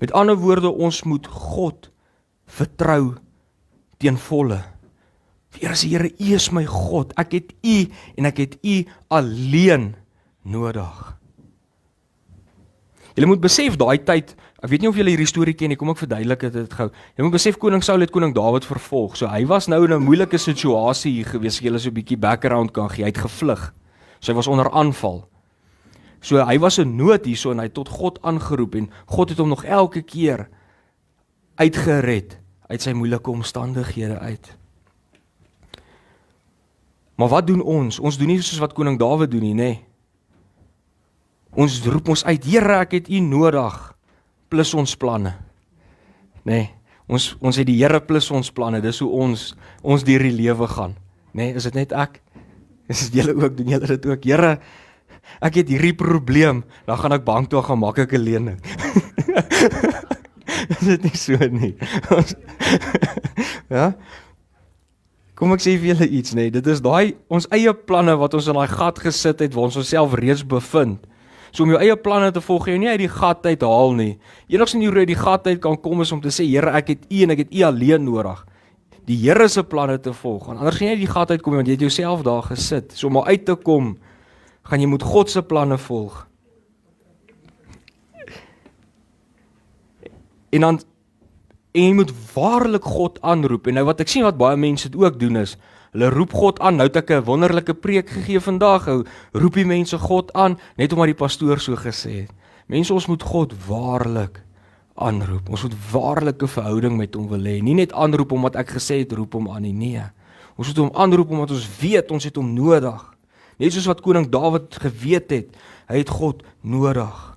Met ander woorde, ons moet God vertrou teen volle. Here sê, Here, U is my God, ek het U en ek het U alleen nodig. Julle moet besef, daai tyd, ek weet nie of julle hierdie storie ken nie, kom ek verduidelik dit gou. Julle moet besef, koning Saul het koning Dawid vervolg, so hy was nou in 'n moeilike situasie hier gewees, julle so 'n bietjie background kan gee, hy het gevlug, so hy was onder aanval. So hy was in nood hierso en hy het tot God aangeroep en God het hom nog elke keer uitgered uit sy moeilike omstandighede uit. Maar wat doen ons? Ons doen nie soos wat koning Dawid doen nie, nê? Ons roep ons uit, Here, ek het U nodig, plus ons planne. Nê? Ons het die Here plus ons planne, dis hoe ons deur die lewe gaan. Nê? Is dit net ek? Is dit julle ook, doen julle dit ook? Here, ek het hierdie probleem, dan gaan ek bank toe gaan maak ek 'n lening. Is dit nie so nie? Ja? Kom ek sê vir julle iets, nee, dit is daai ons eie planne wat ons in daai gat gesit het waar ons onsself reeds bevind. So om jou eie planne te volg, jy nie uit die gat uit haal nie. Enigste nie hoe uit die gat uit kan kom is om te sê, Here, ek het U en ek het U alleen nodig. Die Here se planne te volg. Want anders gaan jy uit die gat uitkom want jy het jouself daar gesit. So om uit te kom, gaan jy moet God se planne volg. En jy moet waarlik God aanroep. En nou wat ek sien wat baie mense dit ook doen is, hulle roep God aan. Nou het ek 'n wonderlike preek gegee vandag. Roep die mense God aan, net omdat die pastoor so gesê het. Mense, ons moet God waarlik aanroep. Ons moet waarlike verhouding met hom wil hê. Nie net aanroep omdat ek gesê het roep hom aan nie. Nee. Ons moet hom aanroep omdat ons weet ons het hom nodig. Net soos wat koning Dawid geweet het, hy het God nodig.